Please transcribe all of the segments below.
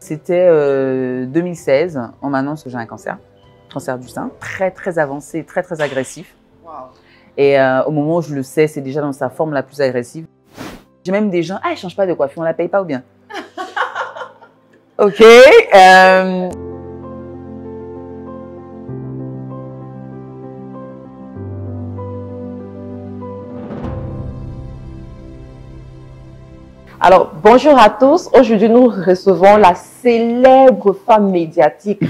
C'était 2016, on m'annonce que j'ai un cancer du sein, très avancé, très agressif. Wow. Et au moment où je le sais, c'est déjà dans sa forme la plus agressive. J'ai même des gens, ah, elle change pas de coiffure, on la paye pas ou bien? Ok. Alors, bonjour à tous. Aujourd'hui, nous recevons la célèbre femme médiatique,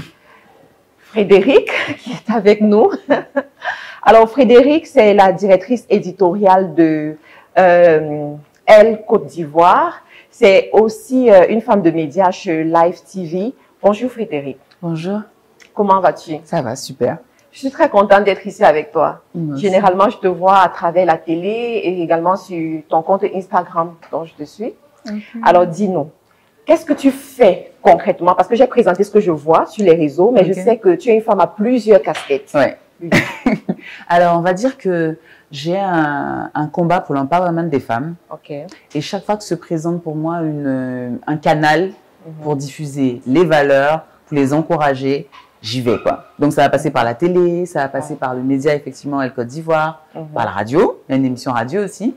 Frédérique, qui est avec nous. Alors, Frédérique, c'est la directrice éditoriale de Elle Côte d'Ivoire. C'est aussi une femme de médias chez Live TV. Bonjour Frédérique. Bonjour. Comment vas-tu? Ça va, super. Je suis très contente d'être ici avec toi. Merci. Généralement, je te vois à travers la télé et également sur ton compte Instagram dont je te suis. Alors, dis-nous, qu'est-ce que tu fais concrètement? Parce que j'ai présenté ce que je vois sur les réseaux, mais je sais que tu es une femme à plusieurs casquettes. Ouais. Alors, on va dire que j'ai un combat pour l'empowerment des femmes. Et chaque fois que se présente pour moi un canal pour diffuser les valeurs, pour les encourager, j'y vais, quoi. Donc, ça va passer par la télé, ça va passer par le média, effectivement, Elle Côte d'Ivoire, par la radio, il y a une émission radio aussi,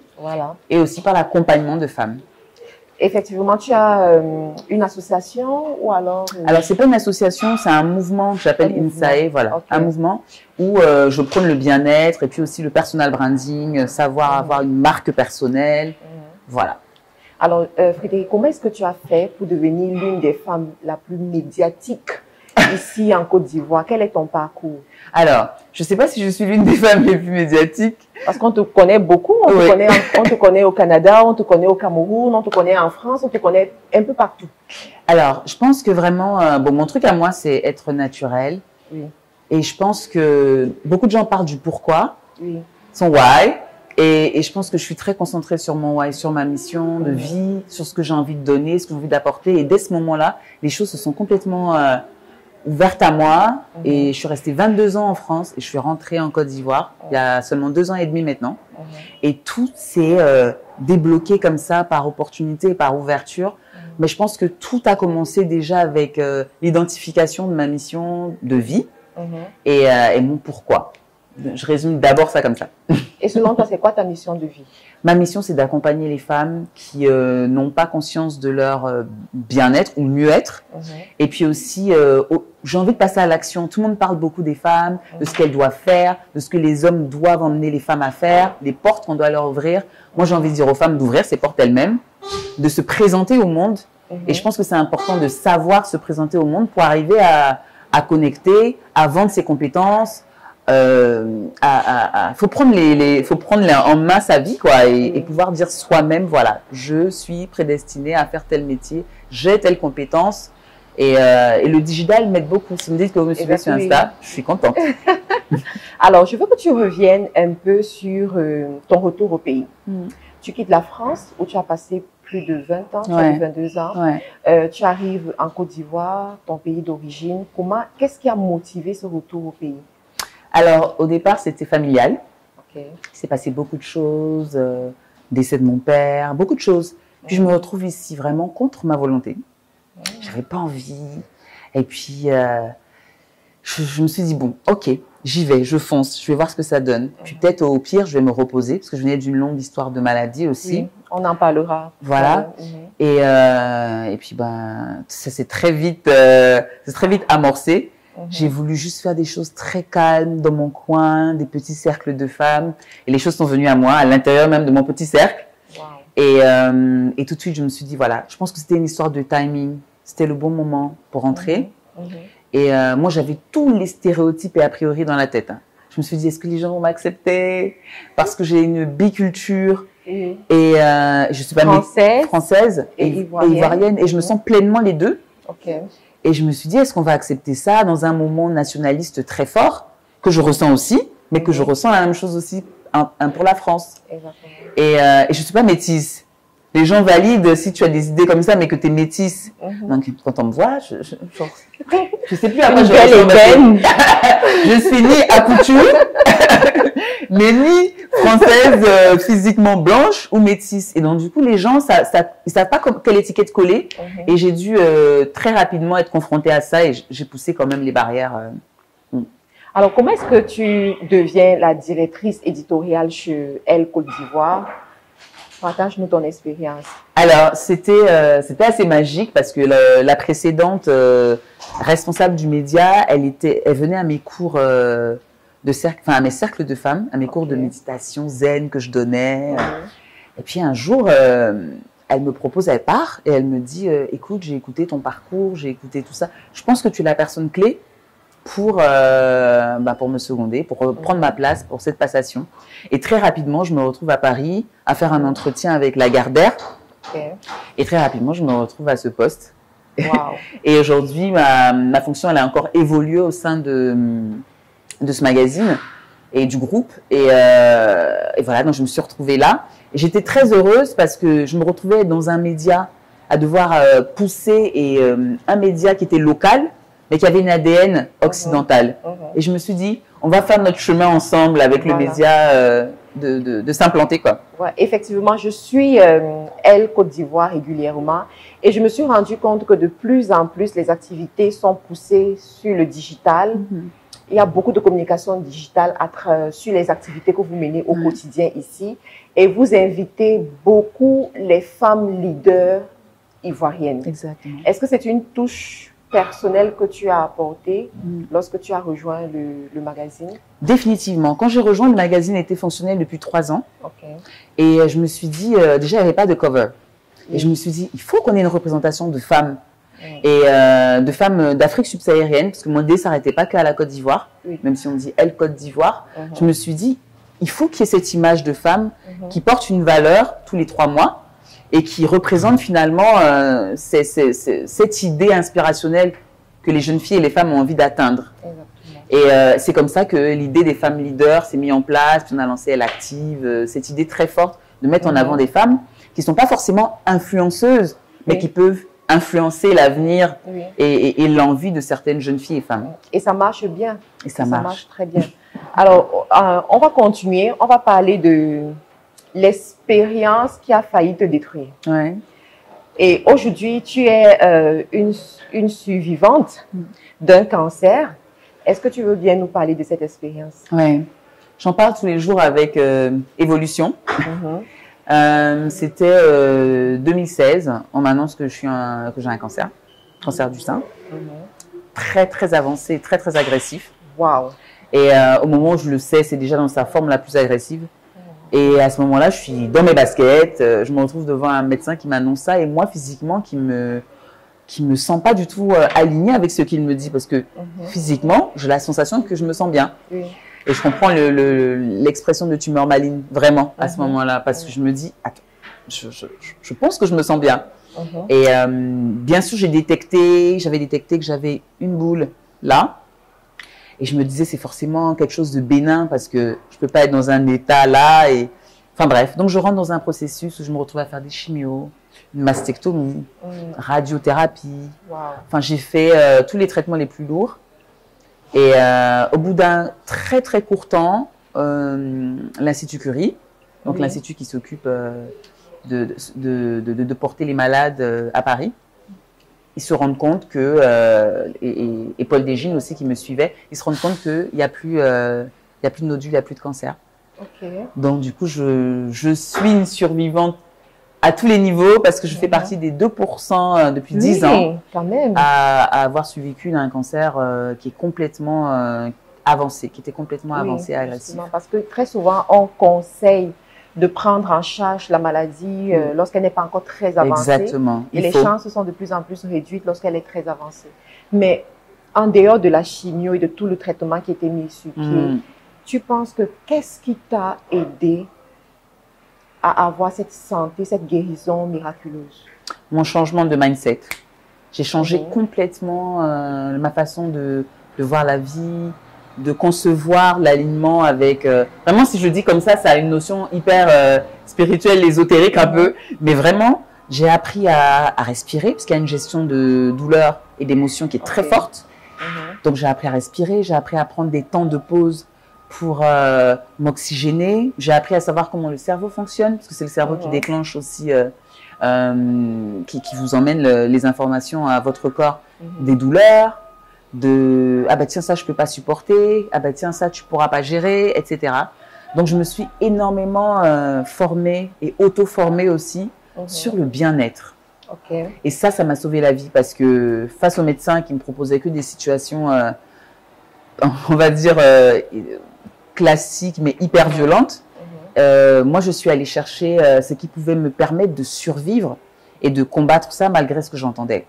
et aussi par l'accompagnement de femmes. Effectivement, tu as une association ou alors… Alors, c'est pas une association, c'est un mouvement que j'appelle INSAE, voilà. Un mouvement où je prône le bien-être et puis aussi le personal branding, savoir avoir une marque personnelle, voilà. Alors, Frédérique, comment est-ce que tu as fait pour devenir l'une des femmes la plus médiatique ici en Côte d'Ivoire? Quel est ton parcours? Alors, je ne sais pas si je suis l'une des femmes les plus médiatiques. Parce qu'on te connaît beaucoup, on te connaît au Canada, on te connaît au Cameroun, on te connaît en France, on te connaît un peu partout. Alors, je pense que vraiment, bon, mon truc à moi, c'est être naturel. Oui. Et je pense que beaucoup de gens parlent du pourquoi, Oui. son why. Et je pense que je suis très concentrée sur mon why, sur ma mission de vie, sur ce que j'ai envie de donner, ce que j'ai envie d'apporter. Et dès ce moment-là, les choses se sont complètement ouvertes à moi. Et je suis restée 22 ans en France et je suis rentrée en Côte d'Ivoire il y a seulement 2 ans et demi maintenant. Et tout s'est débloqué comme ça par opportunité, par ouverture. Mais je pense que tout a commencé déjà avec l'identification de ma mission de vie et mon pourquoi. Je résume d'abord ça comme ça. Et selon toi, c'est quoi ta mission de vie? Ma mission, c'est d'accompagner les femmes qui n'ont pas conscience de leur bien-être ou mieux-être. Et puis aussi, j'ai envie de passer à l'action. Tout le monde parle beaucoup des femmes, de ce qu'elles doivent faire, de ce que les hommes doivent emmener les femmes à faire, les portes qu'on doit leur ouvrir. Moi, j'ai envie de dire aux femmes d'ouvrir ces portes elles-mêmes, de se présenter au monde. Et je pense que c'est important de savoir se présenter au monde pour arriver à connecter, à vendre ses compétences. Faut prendre en main sa vie, quoi, et pouvoir dire soi-même, voilà, je suis prédestinée à faire tel métier, j'ai telle compétence, et le digital m'aide beaucoup. Si vous me dites que vous me suivez sur Insta, je suis contente. Alors, je veux que tu reviennes un peu sur ton retour au pays. Tu quittes la France où tu as passé plus de 20 ans, tu as 22 ans. Tu arrives en Côte d'Ivoire, ton pays d'origine. Qu'est-ce qui a motivé ce retour au pays? Alors, au départ, c'était familial. Il s'est passé beaucoup de choses, décès de mon père, beaucoup de choses. Puis je me retrouve ici vraiment contre ma volonté. J'avais pas envie. Et puis, je me suis dit, bon, ok, j'y vais, je fonce, je vais voir ce que ça donne. Puis peut-être au pire, je vais me reposer, parce que je venais d'une longue histoire de maladie aussi. Oui, on en parlera. Voilà. Et puis, ben, ça s'est très vite amorcé. J'ai voulu juste faire des choses très calmes dans mon coin, des petits cercles de femmes. Et les choses sont venues à moi, à l'intérieur même de mon petit cercle. Et tout de suite, je me suis dit, voilà, je pense que c'était une histoire de timing. C'était le bon moment pour rentrer. Et moi, j'avais tous les stéréotypes et a priori dans la tête. Je me suis dit, est-ce que les gens vont m'accepter? Parce que j'ai une biculture. Et je suis pas française et ivoirienne. Et je me sens pleinement les deux. Et je me suis dit, est-ce qu'on va accepter ça dans un moment nationaliste très fort, que je ressens aussi, mais que je ressens la même chose aussi pour la France. Et je ne suis pas métisse. les gens valident si tu as des idées comme ça, mais que tu es métisse. Donc, quand on me voit, je sais plus à quoi je ressemble. Je suis ni à couture, mais ni française physiquement blanche ou métisse. Et donc, du coup, les gens, ils savent pas quelle étiquette coller. Et j'ai dû très rapidement être confrontée à ça et j'ai poussé quand même les barrières. Alors, comment est-ce que tu deviens la directrice éditoriale chez Elle Côte d'Ivoire? Partage-nous ton expérience. Alors, c'était assez magique parce que la précédente responsable du média, elle venait à mes cours à mes cercles de femmes, à mes cours de méditation zen que je donnais. Et puis un jour, elle me propose, elle part et elle me dit écoute, j'ai écouté ton parcours, j'ai écouté tout ça. Je pense que tu es la personne clé pour me seconder, pour prendre ma place pour cette passation. Et très rapidement, je me retrouve à Paris à faire un entretien avec Lagardère. Et très rapidement, je me retrouve à ce poste. Wow. Et aujourd'hui, ma fonction, elle a encore évolué au sein de ce magazine et du groupe. Et voilà, donc je me suis retrouvée là. Et j'étais très heureuse parce que je me retrouvais dans un média à devoir pousser un média qui était local, mais qui avait une ADN occidentale. Et je me suis dit, on va faire notre chemin ensemble avec le média de s'implanter, quoi. Ouais, effectivement, je suis Elle Côte d'Ivoire régulièrement et je me suis rendu compte que de plus en plus, les activités sont poussées sur le digital. Il y a beaucoup de communication digitale sur les activités que vous menez au quotidien ici et vous invitez beaucoup les femmes leaders ivoiriennes. Exactement. Est-ce que c'est une touche personnelle que tu as apportée lorsque tu as rejoint le magazine? Définitivement. Quand j'ai rejoint, le magazine était fonctionnel depuis 3 ans. Et je me suis dit, déjà, il n'y avait pas de cover. Et je me suis dit, il faut qu'on ait une représentation de femmes. Et de femmes d'Afrique subsaharienne, parce que mon idée ne s'arrêtait pas qu'à la Côte d'Ivoire, même si on dit Elle Côte d'Ivoire. Je me suis dit, il faut qu'il y ait cette image de femme qui porte une valeur tous les 3 mois et qui représente finalement cette idée inspirationnelle que les jeunes filles et les femmes ont envie d'atteindre. Et c'est comme ça que l'idée des femmes leaders s'est mise en place, puis on a lancé Elle Active, cette idée très forte de mettre en avant des femmes qui ne sont pas forcément influenceuses, mais qui peuvent influencer l'avenir et l'envie de certaines jeunes filles et femmes. Et ça marche bien. Et ça marche très bien. Alors, on va continuer, on va parler de l'expérience qui a failli te détruire. Et aujourd'hui, tu es une survivante d'un cancer. Est-ce que tu veux bien nous parler de cette expérience? Oui, j'en parle tous les jours avec Évolution. C'était 2016. On m'annonce que j'ai un cancer du sein, très très avancé, très très agressif. Wow. Et au moment où je le sais, c'est déjà dans sa forme la plus agressive. Et à ce moment-là, je suis dans mes baskets, je me retrouve devant un médecin qui m'annonce ça et moi physiquement qui me sens pas du tout alignée avec ce qu'il me dit parce que physiquement, j'ai la sensation que je me sens bien. Et je comprends l'expression de tumeur maligne vraiment à ce moment-là parce que je me dis, attends, je pense que je me sens bien. Et bien sûr, j'avais détecté que j'avais une boule là. Et je me disais, c'est forcément quelque chose de bénin parce que je peux pas être dans un état là. Enfin bref, donc je rentre dans un processus où je me retrouve à faire des chimios, une mastectomie, radiothérapie. Enfin, j'ai fait tous les traitements les plus lourds. Et au bout d'un très très court temps, l'Institut Curie, donc l'Institut qui s'occupe de porter les malades à Paris, ils se rendent compte que, et Paul Desgines aussi qui me suivait, ils se rendent compte qu'il n'y a plus de nodules, il n'y a plus de cancer. Donc du coup, je suis une survivante à tous les niveaux parce que je fais partie des 2% depuis 10 ans quand même. à avoir survécu à un cancer qui est complètement avancé, qui était complètement avancé et agressif. Parce que très souvent, on conseille de prendre en charge la maladie lorsqu'elle n'est pas encore très avancée. Exactement. Et les chances sont de plus en plus réduites lorsqu'elle est très avancée. Mais en dehors de la chimio et de tout le traitement qui a été mis sur pied, tu penses que qu'est-ce qui t'a aidé à avoir cette santé, cette guérison miraculeuse? Mon changement de mindset. J'ai changé complètement ma façon de voir la vie, de concevoir l'alignement avec... vraiment, si je le dis comme ça a une notion hyper spirituelle, ésotérique un peu. Mais vraiment, j'ai appris à respirer, parce qu'il y a une gestion de douleur et d'émotion qui est très forte. Donc, j'ai appris à respirer, j'ai appris à prendre des temps de pause pour m'oxygéner. J'ai appris à savoir comment le cerveau fonctionne, parce que c'est le cerveau qui déclenche aussi, qui vous emmène les informations à votre corps, des douleurs, ah bah tiens, ça je peux pas supporter, ah bah tiens, ça tu pourras pas gérer, etc. Donc je me suis énormément formée et auto-formée aussi sur le bien-être. Et ça m'a sauvé la vie, parce que face aux médecins qui me proposaient que des situations, on va dire, classiques mais hyper violentes, moi je suis allée chercher ce qui pouvait me permettre de survivre et de combattre ça malgré ce que j'entendais.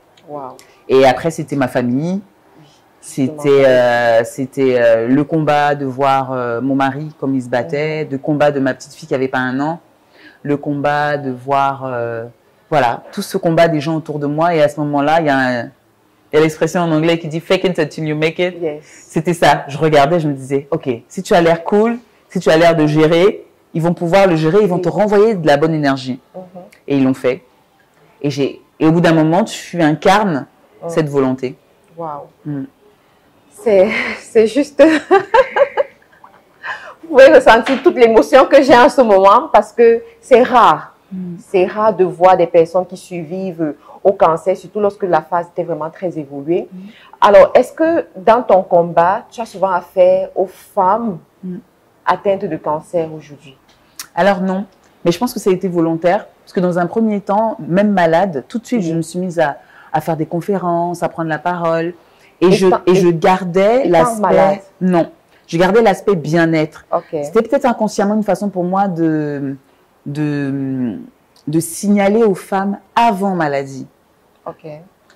Et après c'était ma famille. C'était le combat de voir mon mari comme il se battait, le combat de ma petite fille qui avait pas 1 an, le combat de voir, voilà, tout ce combat des gens autour de moi. Et à ce moment-là, il y a l'expression en anglais qui dit « fake it until you make it ». C'était ça. Je regardais, je me disais « ok, si tu as l'air cool, si tu as l'air de gérer, ils vont pouvoir le gérer, ils vont te renvoyer de la bonne énergie. » Et ils l'ont fait. Et au bout d'un moment, tu incarnes cette volonté. C'est juste... Vous pouvez ressentir toute l'émotion que j'ai en ce moment, parce que c'est rare. C'est rare de voir des personnes qui survivent au cancer, surtout lorsque la phase était vraiment très évoluée. Alors, est-ce que dans ton combat, tu as souvent affaire aux femmes atteintes de cancer aujourd'hui? Alors non, mais je pense que ça a été volontaire, parce que dans un premier temps, même malade, tout de suite, je me suis mise à faire des conférences, à prendre la parole. Et je gardais l'aspect... Non, je gardais l'aspect bien-être. C'était peut-être inconsciemment une façon pour moi de signaler aux femmes avant maladie.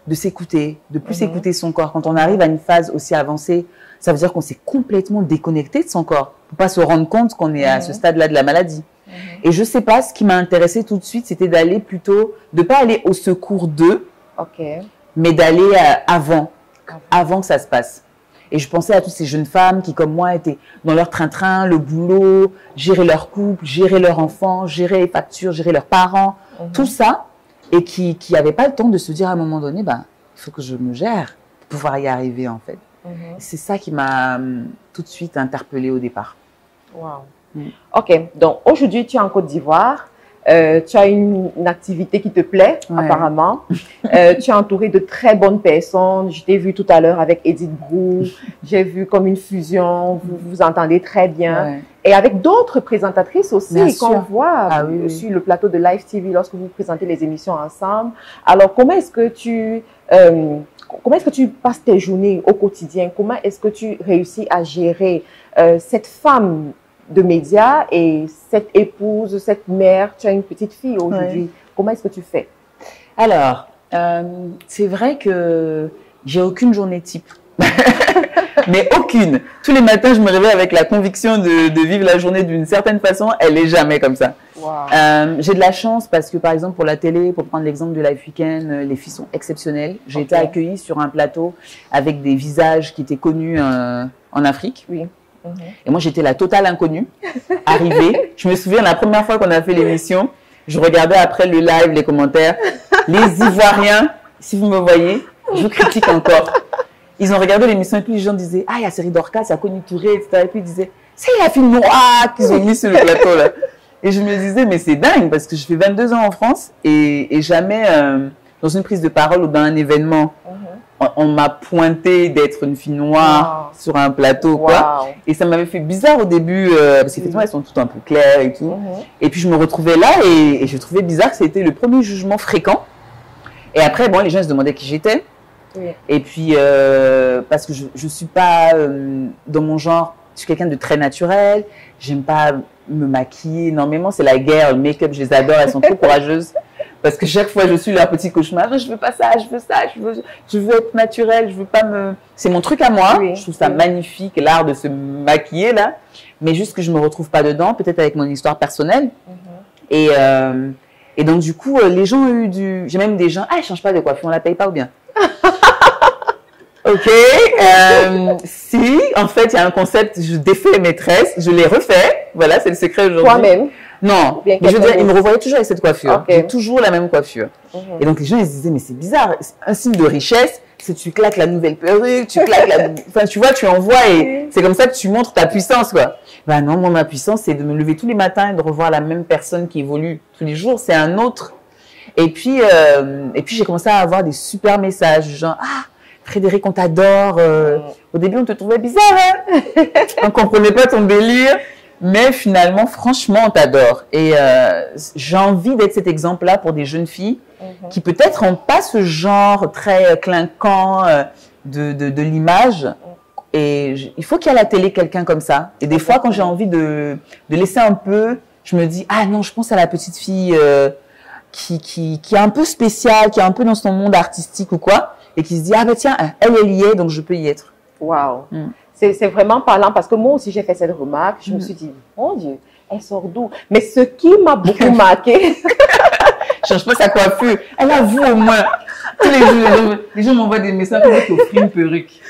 De s'écouter, de plus écouter son corps. Quand on arrive à une phase aussi avancée, ça veut dire qu'on s'est complètement déconnecté de son corps. Pour pas se rendre compte qu'on est à ce stade-là de la maladie. Et je sais pas, ce qui m'a intéressé tout de suite, c'était d'aller plutôt, de pas aller au secours d'eux, mais d'aller avant que ça se passe. Et je pensais à toutes ces jeunes femmes qui, comme moi, étaient dans leur train-train, le boulot, gérer leur couple, gérer leurs enfants, gérer les factures, gérer leurs parents, tout ça, et qui n'avaient pas le temps de se dire à un moment donné, ben, il faut que je me gère pour pouvoir y arriver, en fait. C'est ça qui m'a tout de suite interpellée au départ. Ok, donc aujourd'hui, tu es en Côte d'Ivoire. Tu as une activité qui te plaît, apparemment. Tu es entourée de très bonnes personnes. Je t'ai vu tout à l'heure avec Edith Brou. J'ai vu comme une fusion. Vous vous entendez très bien. Et avec d'autres présentatrices aussi qu'on voit sur le plateau de Live TV lorsque vous présentez les émissions ensemble. Alors, comment est-ce que tu passes tes journées au quotidien? Comment est-ce que tu réussis à gérer cette femme de médias et cette épouse, cette mère? Tu as une petite fille aujourd'hui. Comment est-ce que tu fais? Alors, c'est vrai que j'ai aucune journée type. Mais aucune. Tous les matins, je me réveille avec la conviction de vivre la journée d'une certaine façon. Elle n'est jamais comme ça. J'ai de la chance parce que, par exemple, pour la télé, pour prendre l'exemple de Live Weekend, les filles sont exceptionnelles. J'ai été accueillie sur un plateau avec des visages qui étaient connus en Afrique. Et moi, j'étais la totale inconnue, arrivée. Je me souviens, la première fois qu'on a fait l'émission, je regardais après le live, les commentaires. Les Ivoiriens, si vous me voyez, je critique encore. Ils ont regardé l'émission et puis les gens disaient « Ah, il y a Série Dorcas, il y a Connie Touré, etc. » Et puis ils disaient « C'est la fille noire qu'ils ont mis sur le plateau là. » Et je me disais « Mais c'est dingue parce que je fais 22 ans en France et jamais dans une prise de parole ou dans un événement, on m'a pointé d'être une fille noire sur un plateau, quoi. Et ça m'avait fait bizarre au début, parce qu'effectivement, elles sont toutes un peu claires et tout. Et puis, je me retrouvais là et je trouvais bizarre que c'était le premier jugement fréquent. Et après, bon, les gens se demandaient qui j'étais. Et puis, parce que je suis pas dans mon genre, je suis quelqu'un de très naturel. J'aime pas me maquiller énormément. C'est la guerre, le make-up, je les adore, elles sont trop courageuses. Parce que chaque fois, je suis leur petit cauchemar. Je veux pas ça, je veux ça, je veux être naturelle, je veux pas me... C'est mon truc à moi. Je trouve ça magnifique, l'art de se maquiller, là. Mais juste que je me retrouve pas dedans, peut-être avec mon histoire personnelle. Et donc, du coup, les gens ont eu du... J'ai même des gens, ah, elle change pas de coiffure, on la paye pas ou bien? Ok, Ok. Si, en fait, il y a un concept, je défais les maîtresses, je les refais. Voilà, c'est le secret aujourd'hui. Toi-même? Non, mais je veux dire, ils me revoyaient toujours avec cette coiffure. Okay. J'ai toujours la même coiffure. Et donc, les gens, ils se disaient, mais c'est bizarre, c'est un signe de richesse, c'est tu claques la nouvelle perruque, tu claques la... Enfin, tu vois, tu envoies et c'est comme ça que tu montres ta puissance, quoi. Ben non, moi, ma puissance, c'est de me lever tous les matins et de revoir la même personne qui évolue tous les jours. C'est un autre. Et puis j'ai commencé à avoir des super messages, genre, ah, Frédéric, on t'adore. Au début, on te trouvait bizarre, hein. On comprenait pas ton délire. Mais finalement, franchement, on t'adore. Et j'ai envie d'être cet exemple-là pour des jeunes filles qui peut-être n'ont pas ce genre très clinquant de l'image. Et il faut qu'il y ait à la télé quelqu'un comme ça. Et des fois, quand j'ai envie de laisser un peu, je me dis, ah non, je pense à la petite fille qui est un peu spéciale, qui est un peu dans son monde artistique ou quoi, et qui se dit, ah ben tiens, elle y est, donc je peux y être. Waouh. C'est vraiment parlant parce que moi aussi j'ai fait cette remarque. Je me suis dit, mon Dieu, elle sort d'où? Mais ce qui m'a beaucoup marqué. Change pas sa coiffure. Elle avoue au moins. Tous les jours, les gens m'envoient des messages pour t'offrir une perruque.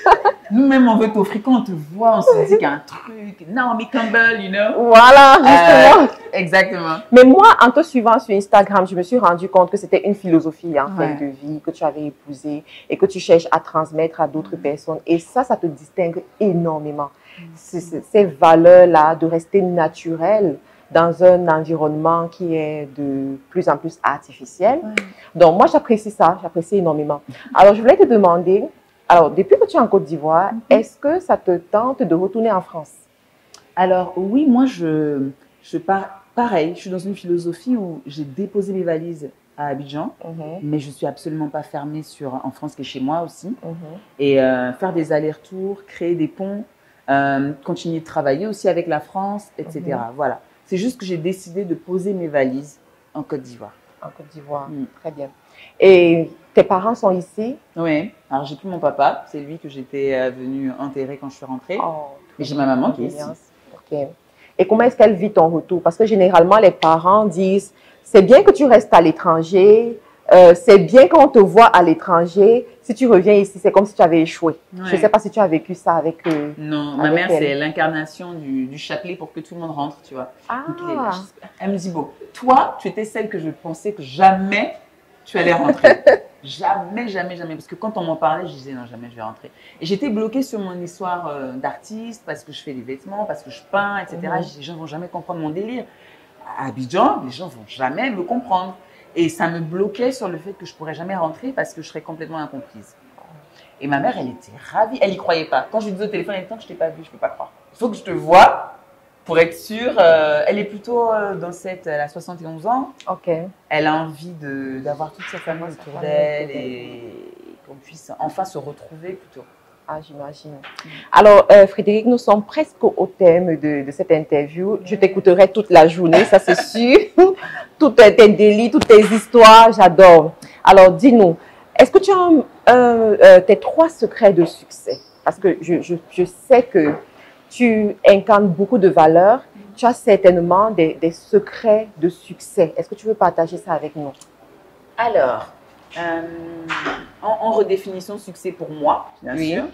Nous-mêmes, on veut t'offrir. Quand on te voit, on se dit qu'il y a un truc. Naomi Campbell, you know. Voilà, justement. Exactement. Mais moi, en te suivant sur Instagram, je me suis rendu compte que c'était une philosophie en fait de vie que tu avais épousée et que tu cherches à transmettre à d'autres personnes. Et ça te distingue énormément. Ces valeurs-là de rester naturel dans un environnement qui est de plus en plus artificiel. Donc, moi, j'apprécie ça, j'apprécie énormément. Alors, je voulais te demander, alors, depuis que tu es en Côte d'Ivoire, est-ce que ça te tente de retourner en France? Alors, oui, moi, je pars, pareil, je suis dans une philosophie où j'ai déposé mes valises à Abidjan, mais je ne suis absolument pas fermée en France, qui est chez moi aussi. Et faire des allers-retours, créer des ponts, continuer de travailler aussi avec la France, etc. Voilà. C'est juste que j'ai décidé de poser mes valises en Côte d'Ivoire. En Côte d'Ivoire, très bien. Et tes parents sont ici? Oui. Alors, j'ai plus mon papa. C'est lui que j'étais venue enterrer quand je suis rentrée. Et j'ai ma maman qui est ici. Okay. Et comment est-ce qu'elle vit ton retour? Parce que généralement, les parents disent, c'est bien que tu restes à l'étranger, c'est bien qu'on te voit à l'étranger. Si tu reviens ici, c'est comme si tu avais échoué. Je ne sais pas si tu as vécu ça avec eux. Non, ma mère, c'est l'incarnation du chapelet pour que tout le monde rentre, tu vois. Donc, elle me dit, bon, toi, tu étais celle que je pensais que jamais tu allais rentrer. Jamais, jamais, jamais. Parce que quand on m'en parlait, je disais, non, jamais je vais rentrer. Et j'étais bloquée sur mon histoire d'artiste, parce que je fais des vêtements, parce que je peins, etc. Les gens ne vont jamais comprendre mon délire. À Abidjan, les gens ne vont jamais me comprendre. Et ça me bloquait sur le fait que je ne pourrais jamais rentrer parce que je serais complètement incomprise. Et ma mère, elle était ravie. Elle n'y croyait pas. Quand je lui disais au téléphone, elle dit, tant que je ne t'ai pas vu, je ne peux pas croire. Il faut que je te voie pour être sûre. Elle est plutôt elle a 71 ans. Elle a envie d'avoir toute sa famille autour d'elle et qu'on puisse enfin se retrouver plutôt. Ah, j'imagine. Alors, Frédéric, nous sommes presque au thème de cette interview. Je t'écouterai toute la journée, ça c'est sûr. Tous tes délits, toutes tes histoires, j'adore. Alors, dis-nous, est-ce que tu as tes 3 secrets de succès? Parce que je sais que tu incarnes beaucoup de valeurs. Tu as certainement des secrets de succès. Est-ce que tu veux partager ça avec nous? Alors, en redéfinition, succès pour moi, bien sûr.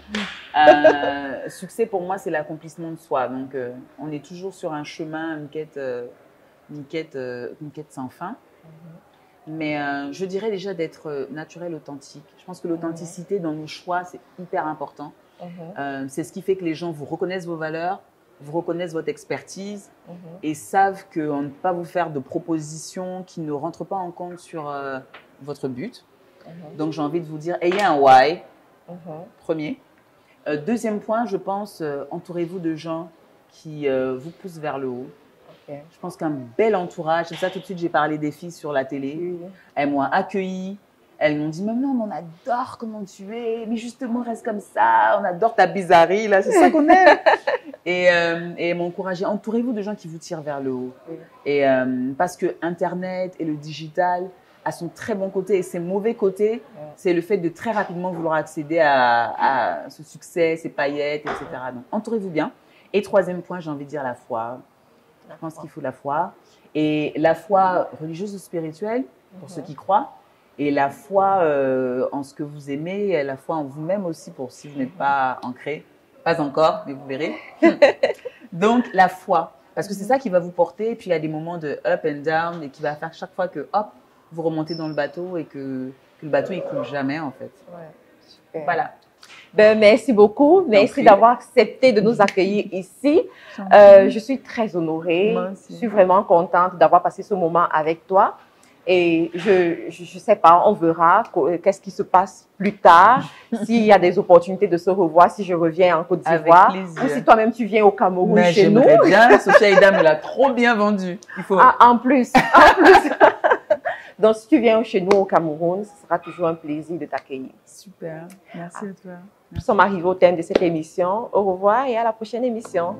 Succès pour moi, c'est l'accomplissement de soi. Donc, on est toujours sur un chemin, une quête sans fin. Mais je dirais déjà d'être naturel, authentique. Je pense que l'authenticité dans nos choix, c'est hyper important. C'est ce qui fait que les gens vous reconnaissent vos valeurs, vous reconnaissent votre expertise et savent qu'on ne peut pas vous faire de propositions qui ne rentrent pas en compte sur votre but. Donc, j'ai envie de vous dire, ayez un why, premier. Deuxième point, je pense, entourez-vous de gens qui vous poussent vers le haut. Je pense qu'un bel entourage, c'est ça tout de suite, j'ai parlé des filles sur la télé. Elles m'ont accueillie. Elles m'ont dit, maman, on adore comment tu es, mais justement, reste comme ça, on adore ta bizarrerie, là, c'est ça qu'on aime. Et elles m'ont encouragée, entourez-vous de gens qui vous tirent vers le haut. Et parce que Internet et le digital a son très bon côté et ses mauvais côtés, c'est le fait de très rapidement vouloir accéder à ce succès, ces paillettes, etc. Donc, entourez-vous bien. Et troisième point, j'ai envie de dire la foi. Je pense qu'il faut la foi. Et la foi religieuse ou spirituelle, pour ceux qui croient, Et la foi en ce que vous aimez, et la foi en vous-même aussi, pour si vous n'êtes pas ancré. Pas encore, mais vous verrez. Donc, la foi. Parce que c'est ça qui va vous porter. Et puis, il y a des moments de up and down et qui va faire chaque fois que, hop, vous remontez dans le bateau et que le bateau, il coule jamais, en fait. Ouais, super. Voilà. Ben, merci beaucoup. Merci d'avoir accepté de nous accueillir ici. Je suis très honorée. Je suis vraiment contente d'avoir passé ce moment avec toi. Et je sais pas, on verra qu'est-ce qui se passe plus tard, s'il y a des opportunités de se revoir, si je reviens en Côte d'Ivoire, ou si toi-même tu viens au Cameroun chez nous. J'aimerais bien, Sophia Aida me l'a trop bien vendu. Il faut... Ah, en plus. Donc, si tu viens chez nous au Cameroun, ce sera toujours un plaisir de t'accueillir. Super, merci à toi. Nous sommes arrivés au thème de cette émission. Au revoir et à la prochaine émission.